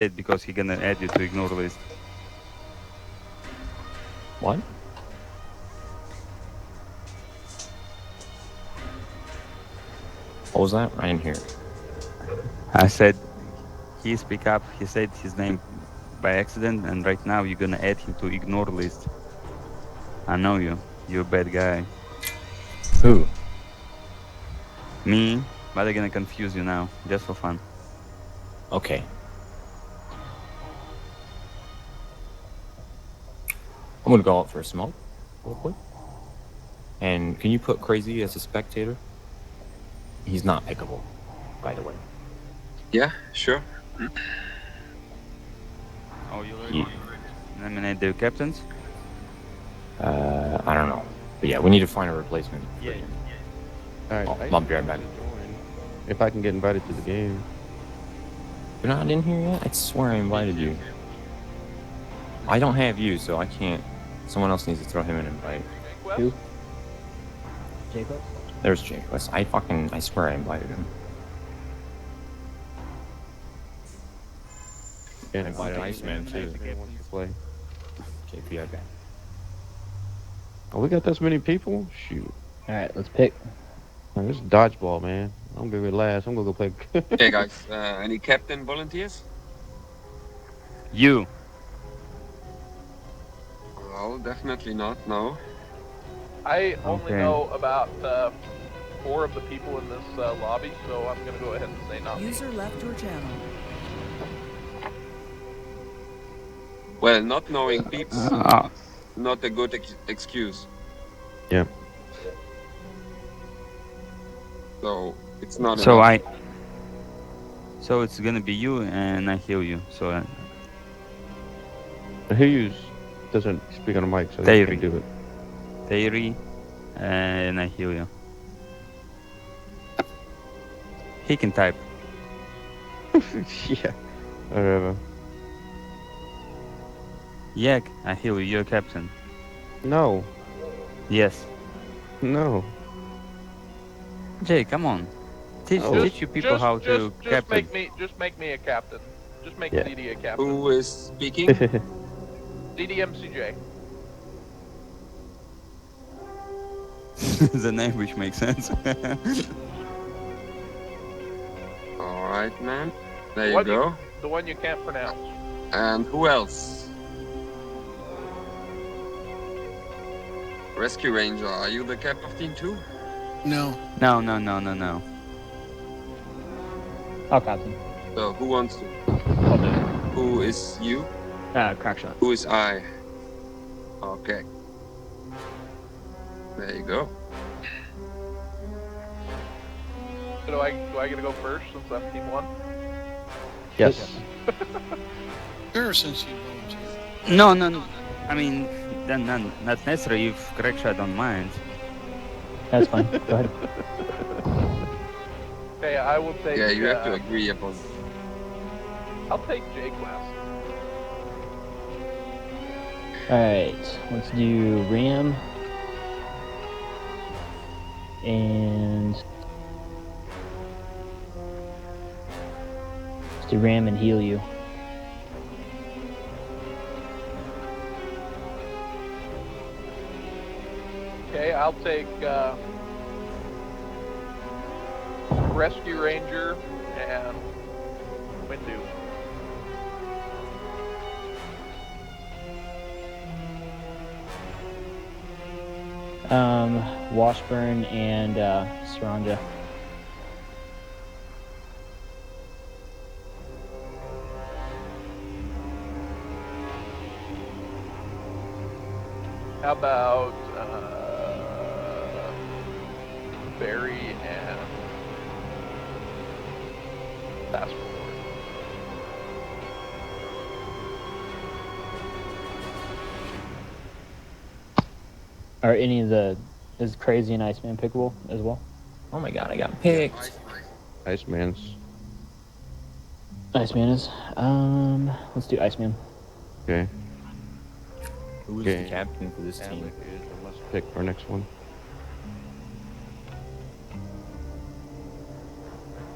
it because he gonna add you to ignore list. What? What was that? I didn't hear. I said he speak up. He said his name by accident, and right now you're gonna add him to ignore list. I know you. You're a bad guy. Who? Me, but I'm gonna confuse you now, just for fun. Okay. I'm gonna go out for a smoke, real quick. And can you put Crazy as a spectator? He's not pickable, by the way. Yeah, sure. Oh, you already eliminate the captains? I don't know. But yeah, we need to find a replacement. Yeah. Alright, I'll be right back. if I can get invited to the game. You're not in here yet? I swear I invited you. I don't have you, so I can't. Someone else needs to throw him an invite. Who? JQuest? There's JQuest. I swear I invited him. And invited Iceman too. Play. JP, I bet. Oh, we got this many people? Shoot. Alright, let's pick. Man, this is dodgeball, man. I'm gonna be last. I'm gonna go play. Okay, guys. Any captain volunteers? You. Well, definitely not. No. I only Okay. know about 4 of the people in this lobby, so I'm gonna go ahead and say not me. User left your channel. Well, not knowing peeps, not a good excuse. Yeah. So it's not. So enough. So it's gonna be you, and I heal you. So He doesn't speak on the mic, so he Dairy. can do it. Theory, and I heal you. He can type. Yeah. Whatever. Yak, I heal you. You're captain. No. Yes. No. Jay, come on. Teach Oh. you people how to captain. Just make me a captain. Just make Yeah. DD a captain. Who is speaking? DDMCJ. The name which makes sense. All right, man. There you What go. The one you can't pronounce. And who else? Rescue Ranger, are you the captain too? No. No. I'll captain. So who wants to? I'll do it. Who is you? CRAKSHOTT. Who is I? Okay. There you go. Do I get to go first since I'm team 1? Yes. Sure, since you volunteered. No. I mean, then not necessarily if CRAKSHOTT don't mind. That's fine. Go ahead. Okay, I will take. Yeah, you have to agree upon. I'll take JQuest. Alright, let's do Ram. And let's do Ram and heal you. Okay, I'll take Rescue Ranger and Windu. Washburne and Seronja. How about Barry and fastforward? Are any of the is Crazy and Iceman pickable as well? Oh my god, I got picked. Iceman's. Iceman is. Let's do Iceman. Okay. Who's Okay. the captain for this team? Alik is. I must pick our next one.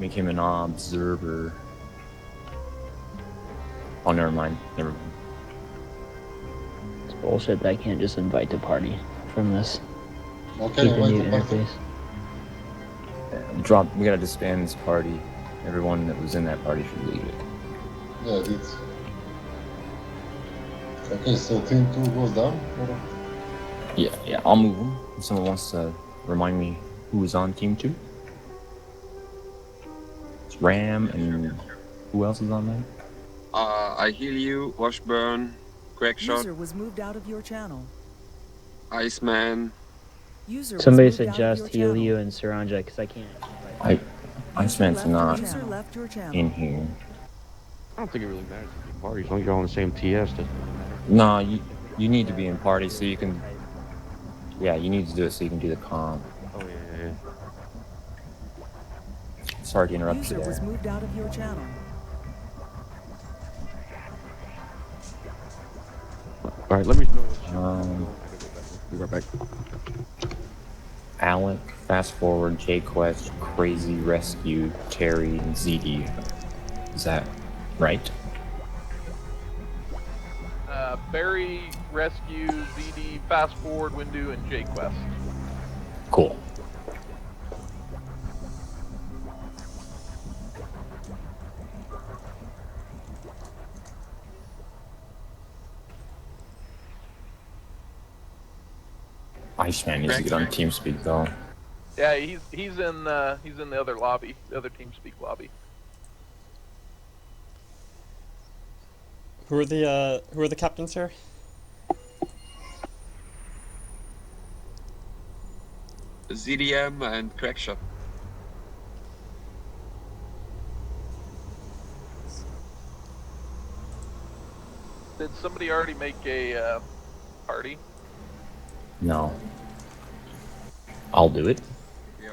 Make him an observer. Oh, never mind. Never mind. It's bullshit that I can't just invite to party from this. Okay, Keep the invite new the party. interface. We gotta disband this party. Everyone that was in that party should leave it. Yeah, it is. Okay, so team 2 goes down? Or... Yeah, I'll move them. If someone wants to remind me who was on team 2. It's Ram and who else is on there? xIHealYoux, Washburne, CRAKSHOTT, User was moved out of your channel. Iceman. User Somebody was moved out of suggest your heal channel. you and Seronja because I can't. Iceman's not User left your channel. in here. I don't think it really matters if you party as long as you're all on the same TS. Doesn't really matter. No, you need to be in party so you can. Yeah, you need to do it so you can do the comp. Oh yeah. Sorry to interrupt User you was there. moved out of your channel. All right, let me know what you. Be right back. Alik, Fast Forward, JQuest, Crazy, Rescue, Terry, and ZD. Is that right? Barry, Rescue, ZD, Fast Forward, Windu, and JQuest. Cool. Iceman needs to get on TeamSpeak though. Yeah, he's in the other lobby, the other TeamSpeak lobby. Who are the captains here? ZDM and CRAKSHOTT. Did somebody already make a party? No. I'll do it. Yeah.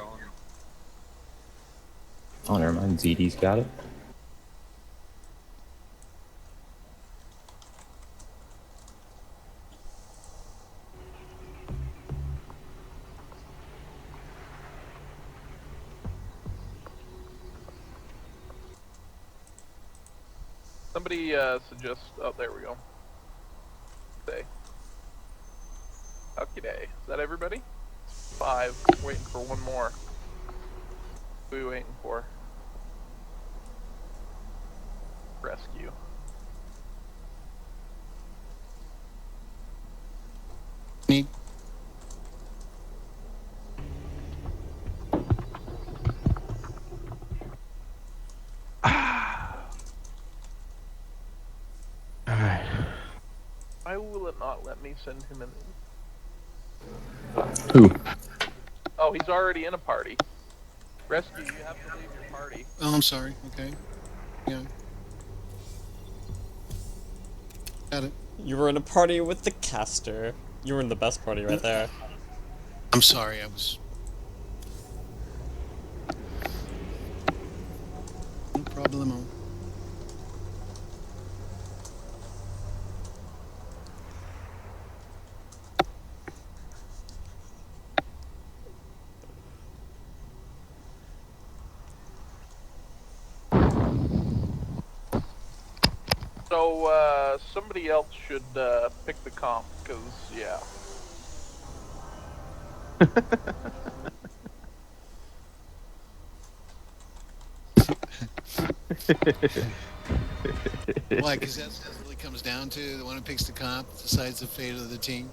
Oh, never mind. ZD's got it. Somebody suggest. Oh, there we go. Say. Okay, day. Is that everybody? 5. Waiting for one more. Who are we waiting for? Rescue. Me. Alright. Why will it not let me send him in? Who? Oh, he's already in a party. Rescue, you have to leave your party. Oh, I'm sorry. Okay. Yeah. Got it. You were in a party with the caster. You were in the best party right there. I'm sorry. I was. No problemo. So, somebody else should pick the comp, because, yeah. Why? Because that's what it really comes down to. The one who picks the comp decides the fate of the team.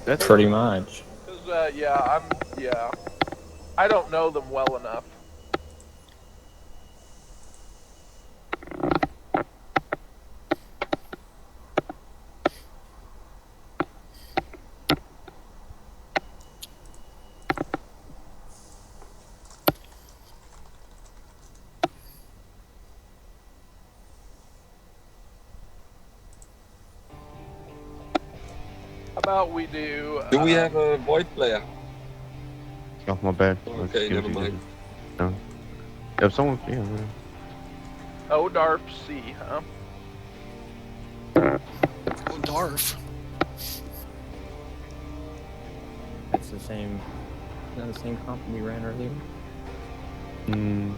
That's Pretty much. Because, yeah. I don't know them well enough. How about we do... Do we have a void player? Oh, my bad. Okay, never mind. No. If someone, yeah. Man. Odarf C, huh? Oh, Darf. That's the same. Is that the same comp we ran earlier? Mm,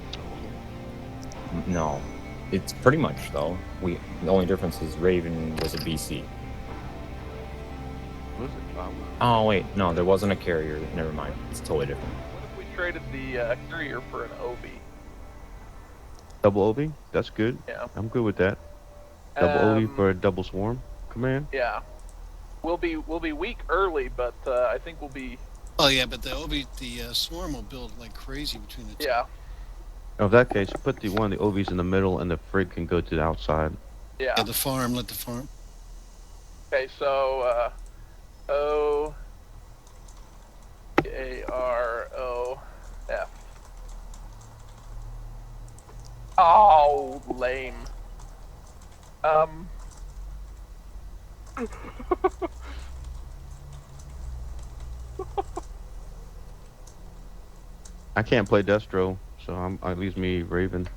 No. It's pretty much though. The only difference is Raven was a BC. Was it? Oh wait, no, there wasn't a carrier. Never mind. It's totally different. What if we traded the carrier for an OB? Double OB? That's good. Yeah. I'm good with that. Double OB for a double swarm command. Yeah. We'll be weak early, but I think we'll be. Oh yeah, but the swarm will build like crazy between the two. Yeah. In that case, put one of the OBs in the middle, and the frig can go to the outside. Yeah. Yeah, the farm. Let the farm. Okay, so O A R O F. Oh, lame. I can't play Destro, so it leaves me Raven.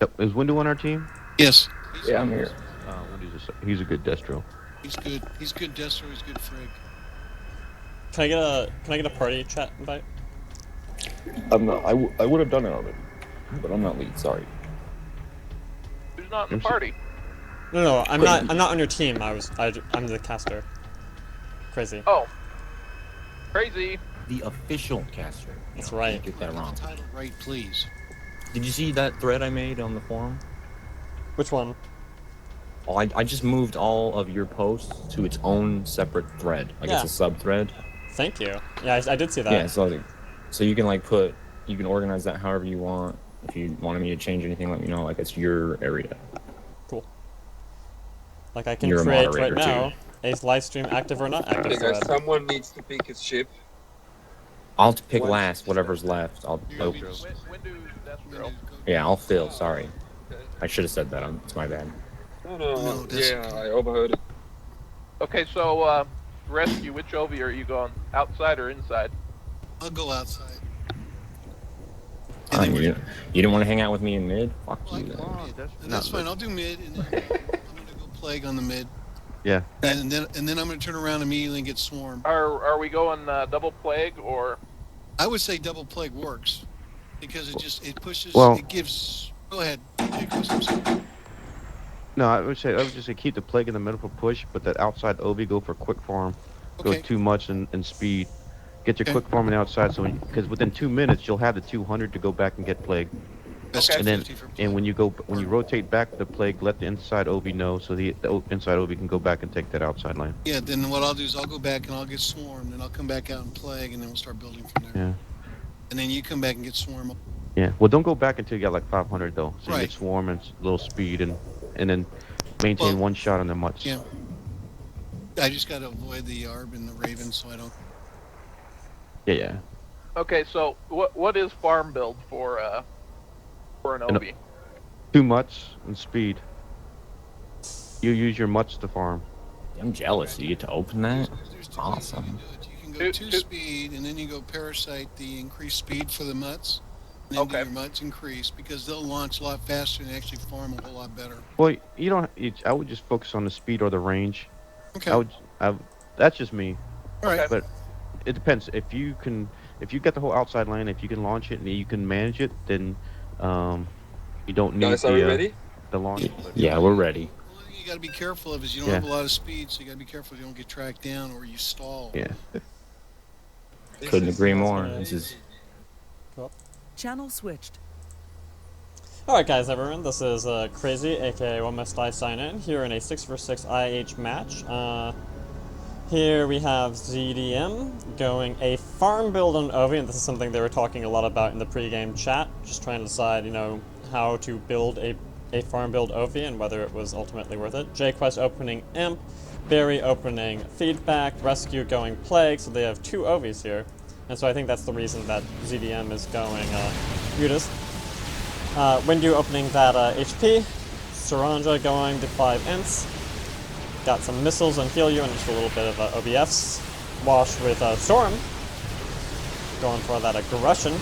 Yep. Is Windu on our team? Yes. Yeah, I'm here. He's a good Destro. He's good. He's good Destro. He's good Frig. Can I get a party chat invite? I'm not. I would have done it already, but I'm not lead. Sorry. Who's not in the party? No, I'm not on your team. I'm the caster. Crazy. Oh. Crazy. The official caster. That's right. Get that wrong. Title right, please. Did you see that thread I made on the forum? Which one? Oh, I just moved all of your posts to its own separate thread. Like Yeah. it's a sub thread. Thank you. Yeah, I did see that. Yeah, so you can like you can organize that however you want. If you wanted me to change anything, let me know. Like it's your area. Cool. Like I can You're a create moderator, right now too. a live stream active or not active Okay, guys, thread. someone needs to pick his ship. I'll pick last, whatever's left. I'll. Oh, yeah, I'll fill. Sorry, I should have said that. It's my bad. No, yeah, I overheard it. Okay, so rescue. Which OV are you going? Outside or inside? I'll go outside. You didn't want to hang out with me in mid? Fuck you. That's fine. I'll do mid, and then I'm gonna go plague on the mid. Yeah. And then I'm gonna turn around immediately and get swarmed. Are we going double plague or? I would say double plague works because it pushes. Well- it gives. Go ahead. JQuest, I'm sorry. No, I would just say keep the plague in the middle for push, but that outside OB go for quick farm. Go Okay. too much in speed. Get your Okay. quick farm on the outside, so because within 2 minutes you'll have the 200 to go back and get plague. That's Okay. And then 250 for plague. when you rotate back the plague, let the inside OB know, so the inside OB can go back and take that outside lane. Yeah, then what I'll do is I'll go back and I'll get swarmed, and I'll come back out and plague, and then we'll start building from there. Yeah. And then you come back and get swarmed. Yeah. Well, don't go back until you got like 500 though, so you Right. get swarm and a little speed, and then maintain Well, one shot on the mutts. Yeah. I just got to avoid the Arb and the Raven, so I don't. Yeah. Okay, so what is farm build for an An- OB? 2 mutts and speed. You use your mutts to farm. I'm jealous. You get to open that. There's two ways you Awesome. can do it. You can go 2 speed, and then you go parasite the increased speed for the mutts. And then do Okay. your mutts increase because they'll launch a lot faster and actually farm a whole lot better. Well, you don't. I would just focus on the speed or the range. Okay. That's just me. All right. But it depends. If you get the whole outside lane, if you can launch it and you can manage it, then you don't need Guys, are we ready? the launch. Yeah, we're ready. One thing you got to be careful of is you don't Yeah. have a lot of speed, so you got to be careful you don't get tracked down or you stall. Yeah. Couldn't agree more. This is. Channel switched. Alright guys, everyone, this is Crazy, aka One Must Die Sign In, here in a 6vs6 IH match. Here we have ZDM going a farm build on Ovi, and this is something they were talking a lot about in the pre-game chat, just trying to decide, how to build a farm build Ovi and whether it was ultimately worth it. JQuest opening Imp, Barry opening Feedback, Rescue going Plague, so they have 2 Ovis here. And so I think that's the reason that ZDM is going Mutas. Windu opening that HP, Seronja going the 5 Ints, got some missiles on HealYoux and just a little bit of OBFs. Wash with Storm, going for that aggression.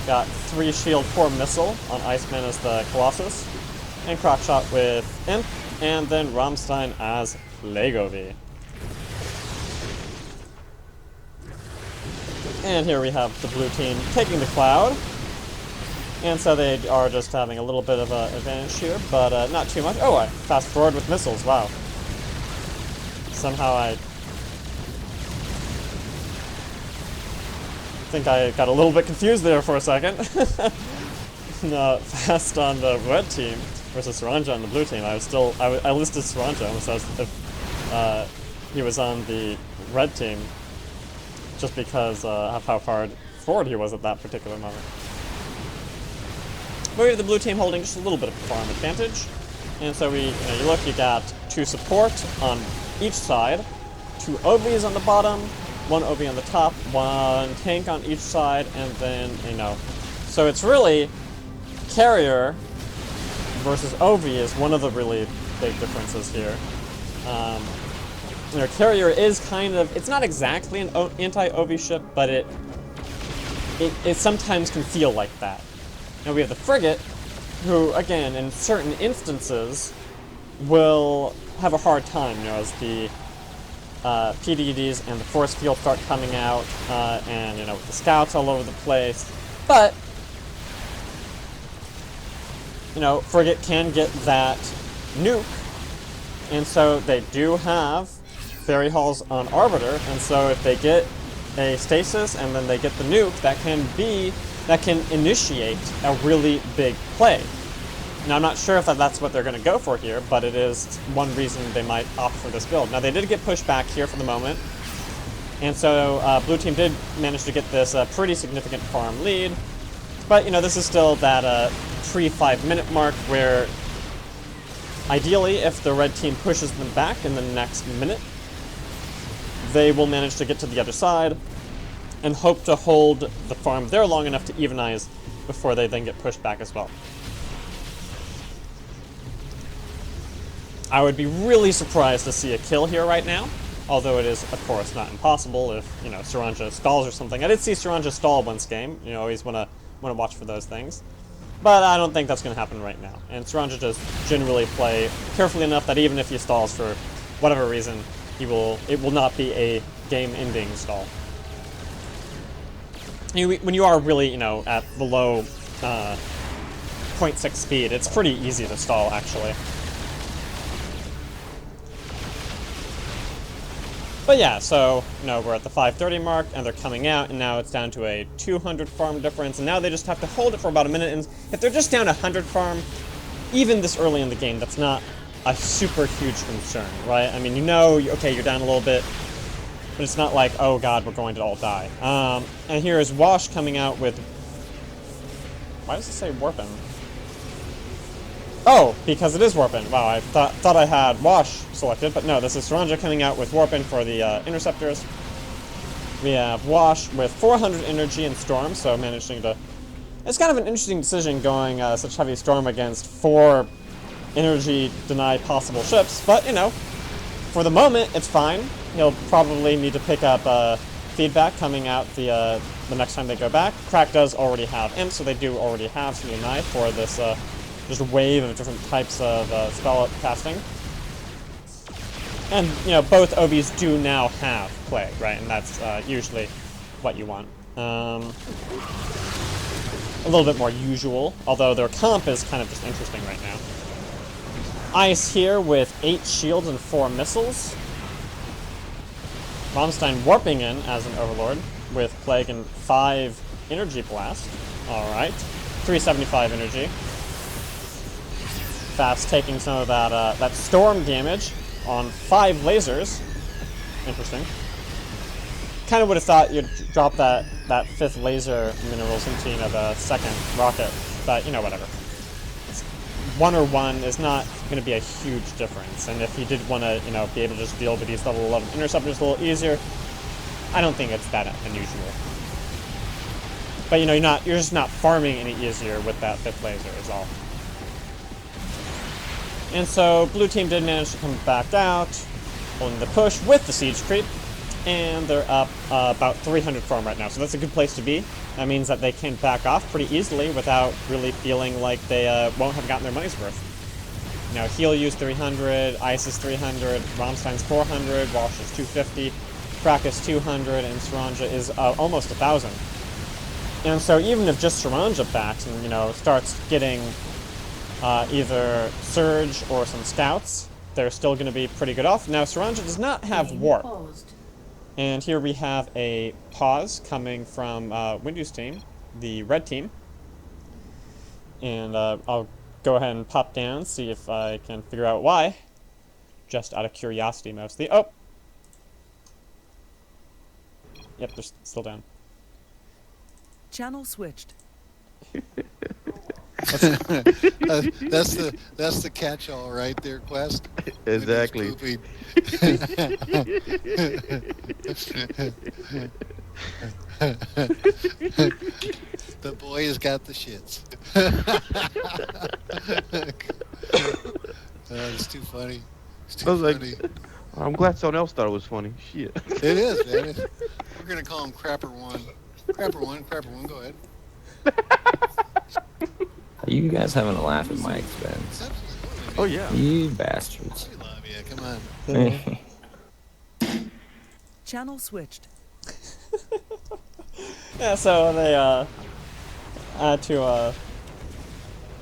Got 3 shield, 4 missile on Iceman as the Colossus, and CRAKSHOTT with Imp, and then Rammstein as Legovi. And here we have the blue team taking the Cloud. And so they are just having a little bit of an advantage here, but not too much. Oh, I fast forward with missiles, wow. Somehow I think I got a little bit confused there for a second. Fast on the red team versus seronja on the blue team. I listed seronja almost as if he was on the red team, just because of how far forward he was at that particular moment. But we have the blue team holding just a little bit of farm advantage, and so you look, you got 2 support on each side, 2 OVs on the bottom, 1 OV on the top, 1 tank on each side, and then, so it's really carrier versus OV is one of the really big differences here. Carrier is kind of, it's not exactly an anti-OV ship, but it sometimes can feel like that. Now we have the frigate, who, again, in certain instances, will have a hard time, as the PDDs and the force field start coming out, and, with the scouts all over the place. But, frigate can get that nuke, and so they do have BairyHalls on Arbiter, and so if they get a stasis and then they get the nuke, that can initiate a really big play. Now, I'm not sure if that's what they're going to go for here, but it is one reason they might opt for this build. Now, they did get pushed back here for the moment, and so blue team did manage to get this pretty significant farm lead, but, this is still that pre-5-minute mark where, ideally, if the red team pushes them back in the next minute, they will manage to get to the other side and hope to hold the farm there long enough to evenize before they then get pushed back as well. I would be really surprised to see a kill here right now, although it is, of course, not impossible if, seronja stalls or something. I did see seronja stall once game, always want to watch for those things. But I don't think that's going to happen right now. And seronja does generally play carefully enough that even if he stalls for whatever reason, it will not be a game-ending stall. When you are really, at below 0.6 speed, it's pretty easy to stall, actually. But yeah, so, we're at the 5:30 mark, and they're coming out, and now it's down to a 200 farm difference, and now they just have to hold it for about a minute, and if they're just down 100 farm, even this early in the game, that's not a super huge concern, right? I mean, okay, you're down a little bit, but it's not like, oh god, we're going to all die. And here is Wash coming out with... Why does it say Warpin? Oh, because it is Warpin. Wow, I thought I had Wash selected, but no, this is seronja coming out with Warpin for the interceptors. We have Wash with 400 energy and Storm, so managing to... It's kind of an interesting decision going such heavy Storm against 4 energy denied possible ships, but, for the moment, it's fine. He'll probably need to pick up feedback coming out the next time they go back. Crack does already have Imp, so they do already have some deny for this just wave of different types of spell casting. And, both OVs do now have Plague, right? And that's usually what you want. A little bit more usual, although their comp is kind of just interesting right now. Ice here with 8 shields and 4 missiles. Rammstein warping in as an Overlord with Plague and 5 Energy Blast. Alright. 375 energy. Fast taking some of that Storm damage on 5 lasers. Interesting. Kind of would have thought you'd drop that 5th laser minerals into the 2nd rocket, but whatever. 1 or 1 is not going to be a huge difference, and if you did want to, be able to just deal with these level 11 interceptors a little easier, I don't think it's that unusual. But you're just not farming any easier with that 5th laser is all. And so blue team did manage to come back out, holding the push with the siege creep, and they're up about 300 farm right now, so that's a good place to be. That means that they can back off pretty easily without really feeling like they won't have gotten their money's worth. Now, XIHealYoux 300, Ice is 300, Rammstein's 400, Walsh is 250, Krak is 200, and seronja is almost 1,000. And so even if just seronja backs and, you know, starts getting either surge or some scouts, they're still going to be pretty good off. Now, seronja does not have warp. And here we have a pause coming from Windew's team, the red team. And I'll go ahead and pop down, see if I can figure out why. Just out of curiosity, mostly. Oh! Yep, they're still down. Channel switched. That's the catch-all right there, Quest. Exactly. The boy has got the shits. It's too funny. It's too funny. I'm glad someone else thought it was funny. Shit. It is, man. We're gonna call him Crapper One. Crapper One, go ahead. Are you guys having a laugh at my expense? Absolutely. Oh yeah. You bastards. We love you. Come on. Channel switched. Yeah, so they had to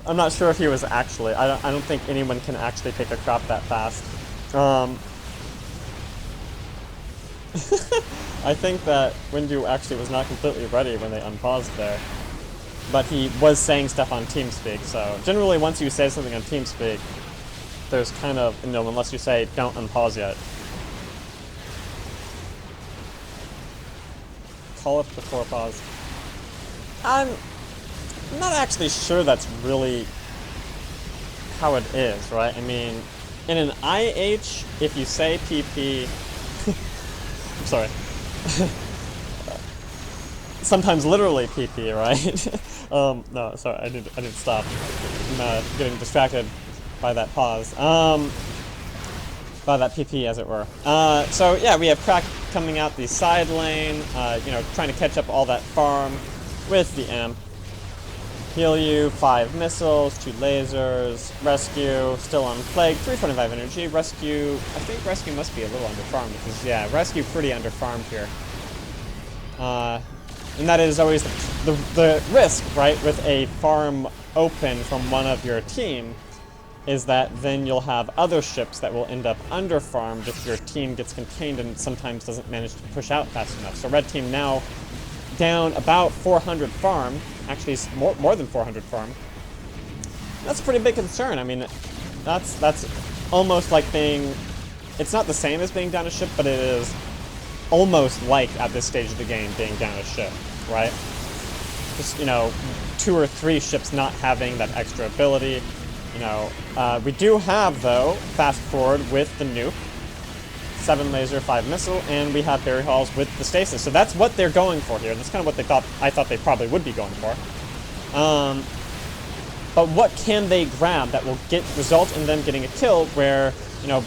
I'm not sure if he was actually. I don't think anyone can actually take a crop that fast. I think that Windu actually was not completely ready when they unpaused there. But he was saying stuff on TeamSpeak, so generally once you say something on TeamSpeak, there's kind of, you know, unless you say don't unpause yet. Call it before pause. I'm not actually sure that's really how it is, right? I mean, in an IH, if you say PP... I'm sorry. Sometimes literally PP, right? No, sorry, I need to stop. I'm getting distracted by that pause. By that PP, as it were. So yeah, we have Crack coming out the side lane, you know, trying to catch up all that farm with the imp. HealYoux, 5 missiles, 2 lasers, Rescue, still on Plague, 325 energy. Rescue, I think Rescue must be a little underfarmed, because yeah, Rescue pretty underfarmed here. And that is always the risk, right, with a farm open from one of your team, is that then you'll have other ships that will end up underfarmed if your team gets contained and sometimes doesn't manage to push out fast enough. So red team now down about 400 farm, actually more than 400 farm. That's a pretty big concern. I mean, that's almost like being, it's not the same as being down a ship, but it is almost like at this stage of the game being down a ship, right? Just, you know, 2 or 3 ships not having that extra ability. You know, we do have, though, fast forward with the nuke, 7 laser, 5 missile, and we have BairyHalls with the stasis. So that's what they're going for here. That's kind of what I thought they probably would be going for. But what can they grab that will result in them getting a kill where, you know,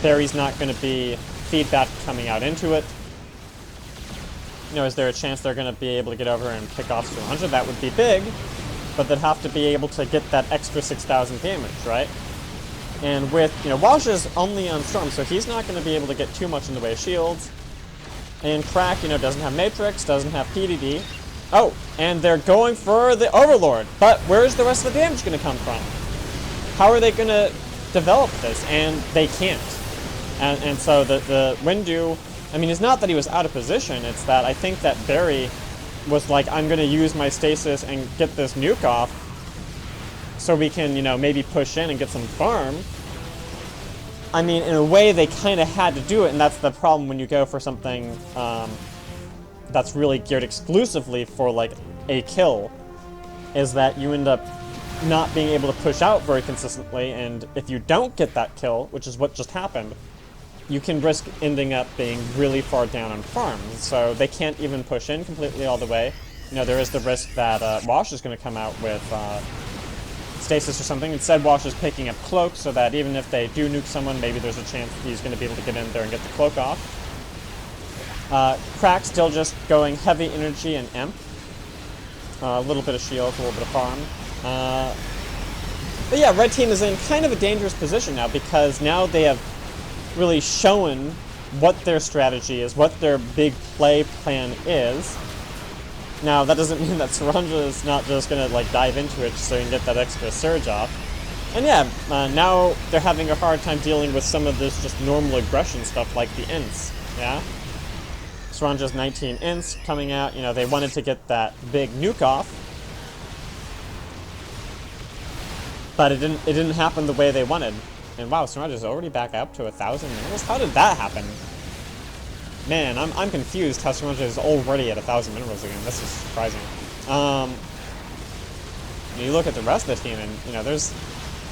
Barry's not going to be feedback coming out into it? You know, is there a chance they're going to be able to get over and pick off 200? That would be big, but they'd have to be able to get that extra 6,000 damage, right? And with, you know, Wash is only on Storm, so he's not going to be able to get too much in the way of shields. And Crack, you know, doesn't have Matrix, doesn't have PDD. Oh, and they're going for the Overlord. But where's the rest of the damage going to come from? How are they going to develop this? And they can't. And so the Windu, I mean, it's not that he was out of position, it's that I think that Barry was like, I'm going to use my stasis and get this nuke off so we can, you know, maybe push in and get some farm. I mean, in a way, they kind of had to do it, and that's the problem when you go for something that's really geared exclusively for, like, a kill, is that you end up not being able to push out very consistently, and if you don't get that kill, which is what just happened, you can risk ending up being really far down on farms. So they can't even push in completely all the way. You know, there is the risk that Wash is going to come out with stasis or something. Instead, Wash is picking up Cloak so that even if they do nuke someone, maybe there's a chance he's going to be able to get in there and get the Cloak off. Crack still just going heavy energy and Imp. A little bit of shield, a little bit of farm. But yeah, red team is in kind of a dangerous position now because now they have really shown what their strategy is, what their big play plan is. Now, that doesn't mean that seronja is not just gonna, like, dive into it so you can get that extra surge off. And yeah, now they're having a hard time dealing with some of this just normal aggression stuff like the ints, yeah? seronja's 19 ints coming out, you know, they wanted to get that big nuke off. But it didn't happen the way they wanted. And wow, seronja's already back up to 1,000 minerals? How did that happen? Man, I'm confused how seronja is already at 1,000 minerals again. This is surprising. You look at the rest of the team, and you know there's,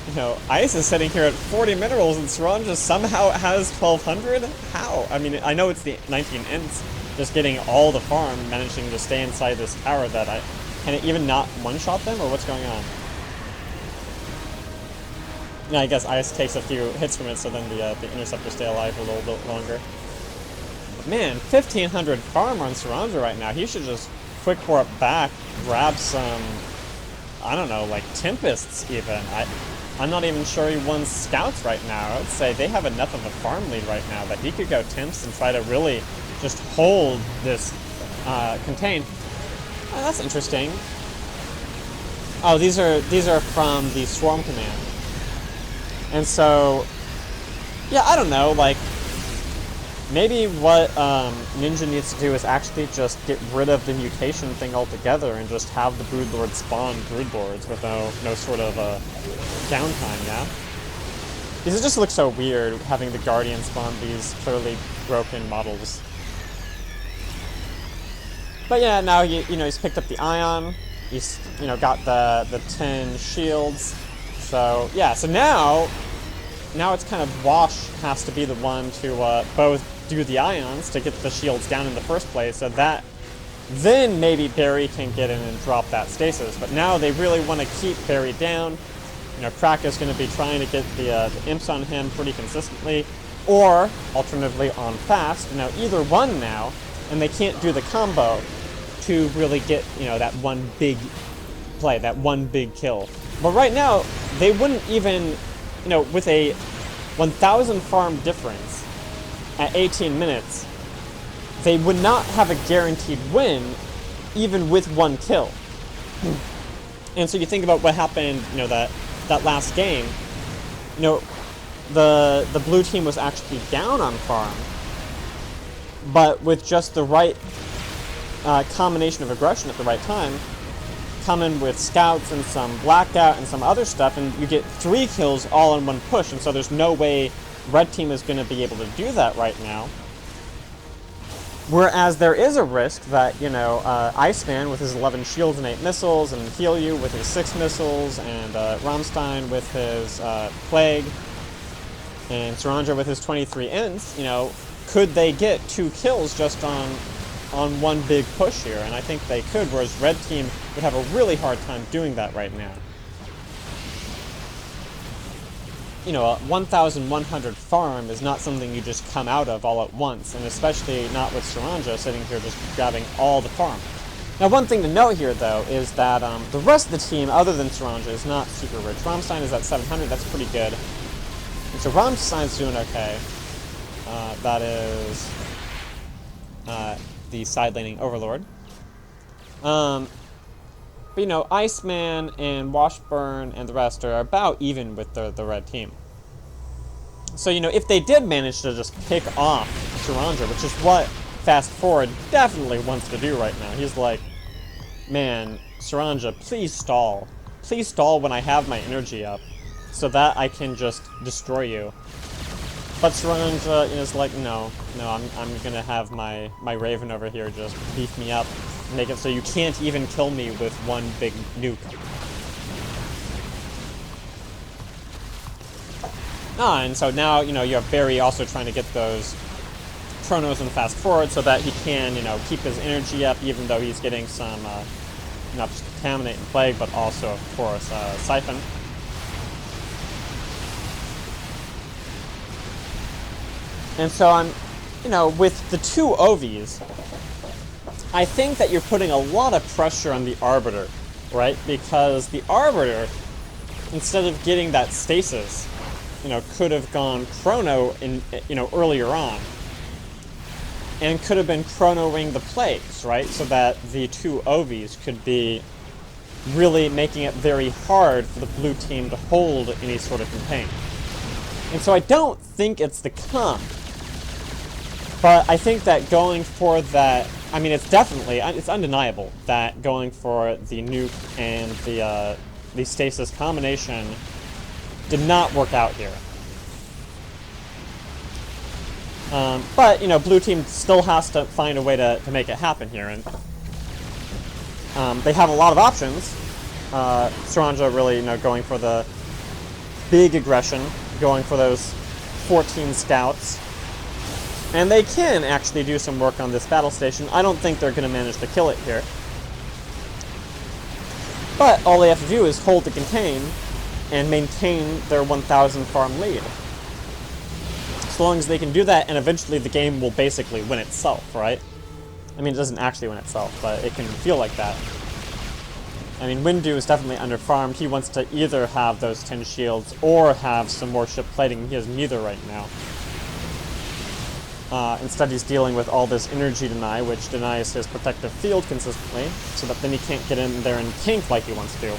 you know, Ice is sitting here at 40 minerals, and seronja somehow has 1,200. How? I mean, I know it's the 19 ints, just getting all the farm, managing to stay inside this tower. That can it even not one-shot them, or what's going on? Yeah, I guess Ice takes a few hits from it, so then the interceptors stay alive for a little bit longer. Man, 1,500 farm on seronja right now. He should just quick warp back, grab some, I don't know, like Tempests even. I'm not even sure he wants scouts right now. I would say they have enough of a farm lead right now that he could go Temps and try to really just hold this contain. Oh, that's interesting. Oh, these are from the Swarm command. And so, yeah, I don't know, like, maybe what Ninja needs to do is actually just get rid of the mutation thing altogether and just have the Broodlord spawn Broodlords with no sort of downtime, yeah? Because it just looks so weird having the Guardian spawn these clearly broken models. But yeah, now you know he's picked up the Ion, he's got the 10 shields. So yeah, so now it's kind of Wash has to be the one to both do the Ions to get the shields down in the first place, so that then maybe Barry can get in and drop that stasis. But now they really want to keep Barry down. You know, Krak is going to be trying to get the imps on him pretty consistently, or alternatively on fast. Now either one now, and they can't do the combo to really get, you know, that one big play, that one big kill. But right now, they wouldn't even, you know, with a 1,000 farm difference at 18 minutes, they would not have a guaranteed win even with one kill. And so you think about what happened, you know, that last game, you know, the blue team was actually down on farm, but with just the right combination of aggression at the right time, come in with scouts and some blackout and some other stuff, and you get 3 kills all in one push, and so there's no way red team is going to be able to do that right now. Whereas there is a risk that, you know, Iceman with his 11 shields and 8 missiles, and xIHealYoux with his 6 missiles, and Rammstein with his plague, and seronja with his 23 ints, you know, could they get 2 kills just on one big push here? And I think they could, whereas red team would have a really hard time doing that right now. You know, a 1,100 farm is not something you just come out of all at once, and especially not with seronja sitting here just grabbing all the farm. Now, one thing to note here, though, is that the rest of the team, other than seronja, is not super rich. Rammstein is at 700, that's pretty good. And so Rammstein's doing okay. That is the side laning Overlord. But you know, Iceman and Washburne and the rest are about even with the red team. So, you know, if they did manage to just pick off seronja, which is what Fast Forward definitely wants to do right now. He's like, man, seronja, please stall. Please stall when I have my energy up, so that I can just destroy you. But seronja is like, no, I'm gonna have my Raven over here just beef me up, make it so you can't even kill me with one big nuke. And so now, you know, you have Barry also trying to get those chronos and fast forward so that he can, you know, keep his energy up, even though he's getting some, not just contaminate and plague, but also, of course, siphon. And so I'm, you know, with the 2 OVs, I think that you're putting a lot of pressure on the Arbiter, right? Because the Arbiter, instead of getting that stasis, you know, could have gone chrono in, you know, earlier on. and could have been chronoing the plays, right? So that the two OVs could be really making it very hard for the blue team to hold any sort of campaign. And so I don't think it's the comp, but I think that going for that, I mean, it's definitely, it's undeniable that going for the nuke and the stasis combination did not work out here. But, you know, blue team still has to find a way to make it happen here, and they have a lot of options. Seronja really, you know, going for the big aggression, going for those 14 scouts. And they can actually do some work on this battle station. I don't think they're going to manage to kill it here. But all they have to do is hold the contain and maintain their 1,000 farm lead. As long as they can do that, and eventually the game will basically win itself, right? I mean, it doesn't actually win itself, but it can feel like that. I mean, Windu is definitely underfarmed. He wants to either have those 10 shields or have some more ship plating. He has neither right now. Instead, he's dealing with all this energy deny, which denies his protective field consistently, so that then he can't get in there and tank like he wants to.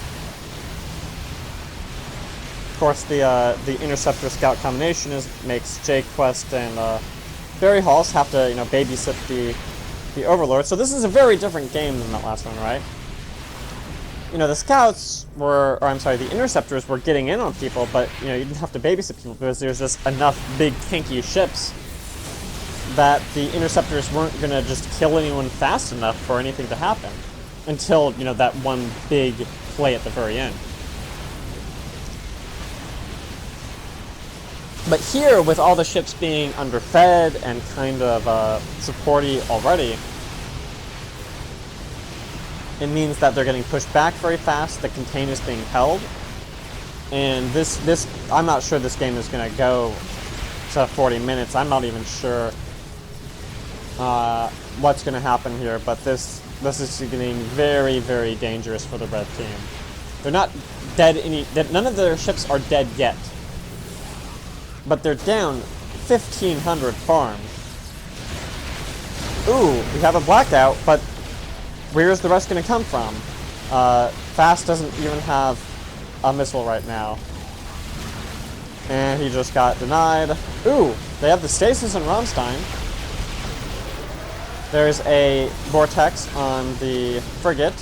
Of course, the Interceptor Scout combination makes JQuest and BairyHalls have to, you know, babysit the Overlord. So this is a very different game than that last one, right? You know, the Scouts were, or I'm sorry, the Interceptors were getting in on people, but, you know, you didn't have to babysit people because there's just enough big tanky ships that the Interceptors weren't going to just kill anyone fast enough for anything to happen until, you know, that one big play at the very end. But here, with all the ships being underfed and kind of supporty already, it means that they're getting pushed back very fast, the contain is being held, and this I'm not sure this game is going to go to 40 minutes. I'm not even sure what's going to happen here, but this is getting very, very dangerous for the red team. They're not dead none of their ships are dead yet, but they're down 1,500 farm. Ooh, we have a blackout, but where's the rest going to come from? Fast doesn't even have a missile right now. And he just got denied. Ooh, they have the stasis in Rammstein. There's a vortex on the frigate,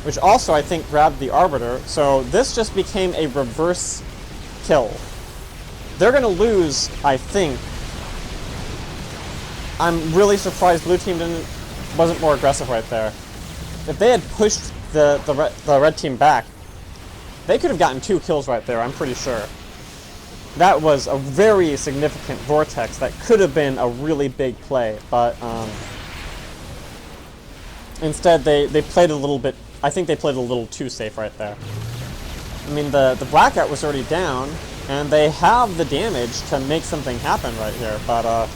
which also, I think, grabbed the Arbiter. So this just became a reverse kill. They're going to lose, I think. I'm really surprised blue team wasn't more aggressive right there. If they had pushed the red team back, they could have gotten 2 kills right there, I'm pretty sure. That was a very significant vortex that could have been a really big play, but instead they played a little bit, I think they played a little too safe right there. I mean, the blackout was already down, and they have the damage to make something happen right here, but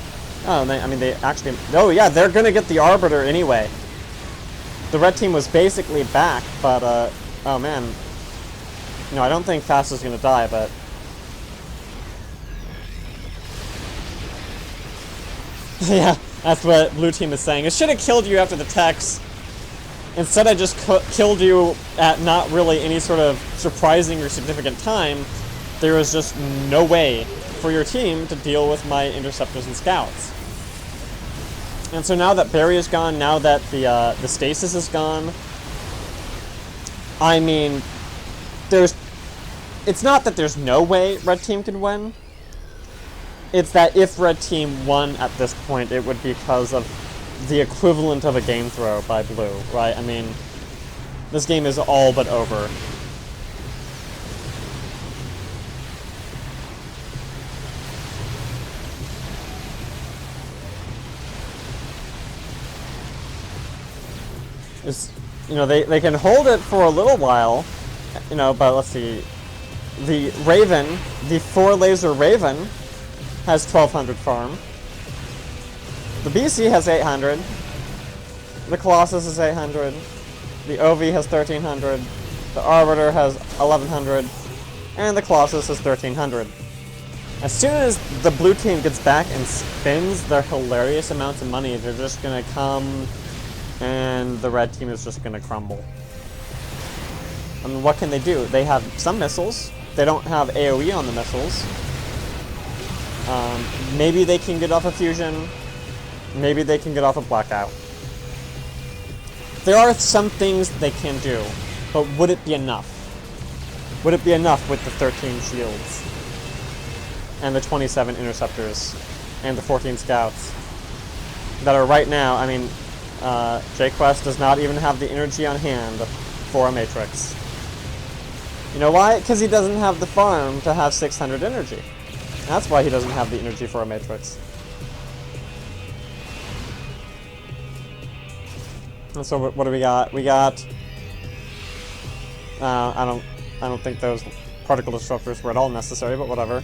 they actually, oh yeah, they're gonna get the Arbiter anyway. The red team was basically back, but oh man, no, I don't think Fast is gonna die, but yeah, that's what blue team is saying. It should have killed you after the techs. Instead, I just killed you at not really any sort of surprising or significant time. There was just no way for your team to deal with my Interceptors and Scouts. And so now that Barry is gone, now that the stasis is gone, I mean, it's not that there's no way red team could win. It's that if red team won at this point, it would be because of the equivalent of a game throw by blue, right? I mean, this game is all but over. You know, they can hold it for a little while, you know, but let's see. The Raven, the 4-laser Raven, has 1,200 farm. The BC has 800. The Colossus is 800. The OV has 1,300. The Arbiter has 1,100. And the Colossus is 1,300. As soon as the blue team gets back and spends their hilarious amounts of money, they're just gonna come and the red team is just gonna crumble. I mean, what can they do? They have some missiles. They don't have AoE on the missiles. Maybe they can get off a fusion. Maybe they can get off a blackout. There are some things they can do, but would it be enough? Would it be enough with the 13 shields? And the 27 interceptors? And the 14 scouts? That are right now, I mean, JQuest does not even have the energy on hand for a Matrix. You know why? Because he doesn't have the farm to have 600 energy. That's why he doesn't have the energy for a Matrix. And so what do we got? We got... I don't think those particle disruptors were at all necessary, but whatever.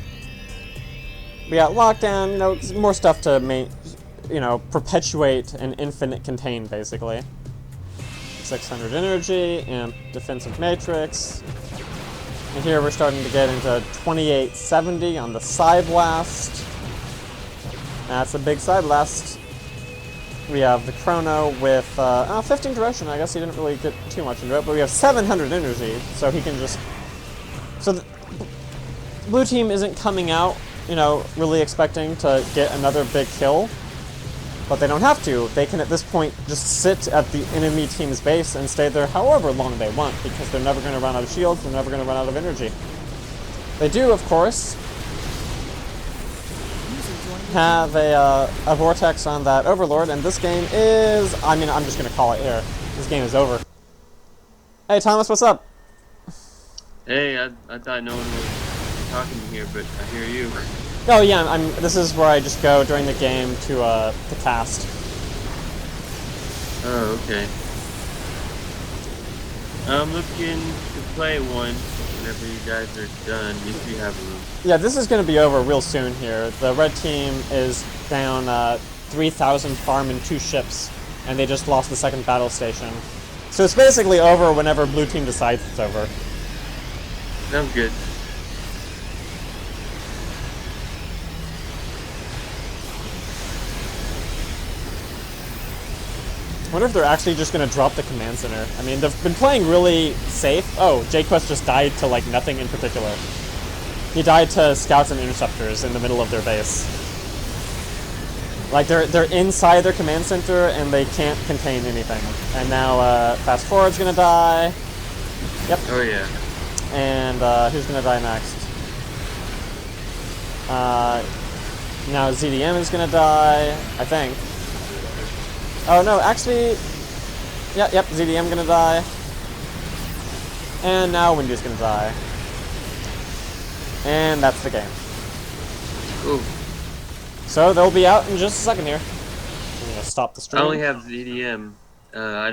We got lockdown, you know, more stuff to perpetuate an infinite contain, basically. 600 energy and defensive matrix. And here we're starting to get into 2870 on the Psy Blast. That's a big Psy Blast. We have the Chrono with 15 duration. I guess he didn't really get too much into it, but we have 700 energy, so he can just... So the blue team isn't coming out, you know, really expecting to get another big kill, but they don't have to. They can, at this point, just sit at the enemy team's base and stay there however long they want, because they're never going to run out of shields, they're never going to run out of energy. They do, of course, have a vortex on that Overlord, and this game is... I mean, I'm just going to call it here. This game is over. Hey, Thomas, what's up? Hey, I thought no one was talking here, but I hear you. Oh yeah, this is where I just go during the game to the cast. Oh, okay. I'm looking to play one whenever you guys are done, if you have room. Yeah, this is going to be over real soon here. The red team is down 3,000 farm and 2 ships, and they just lost the second battle station. So it's basically over whenever blue team decides it's over. Sounds good. I wonder if they're actually just going to drop the command center. I mean, they've been playing really safe. Oh, JQuest just died to, like, nothing in particular. He died to scouts and interceptors in the middle of their base. Like, they're inside their command center, and they can't contain anything. And now, fast forward's going to die. Yep. Oh, yeah. And, who's going to die next? Now ZDM is going to die, I think. Oh no, actually, yep, ZDM gonna die. And now Windy's gonna die. And that's the game. Ooh. So they'll be out in just a second here. I'm gonna stop the stream. I only have ZDM. I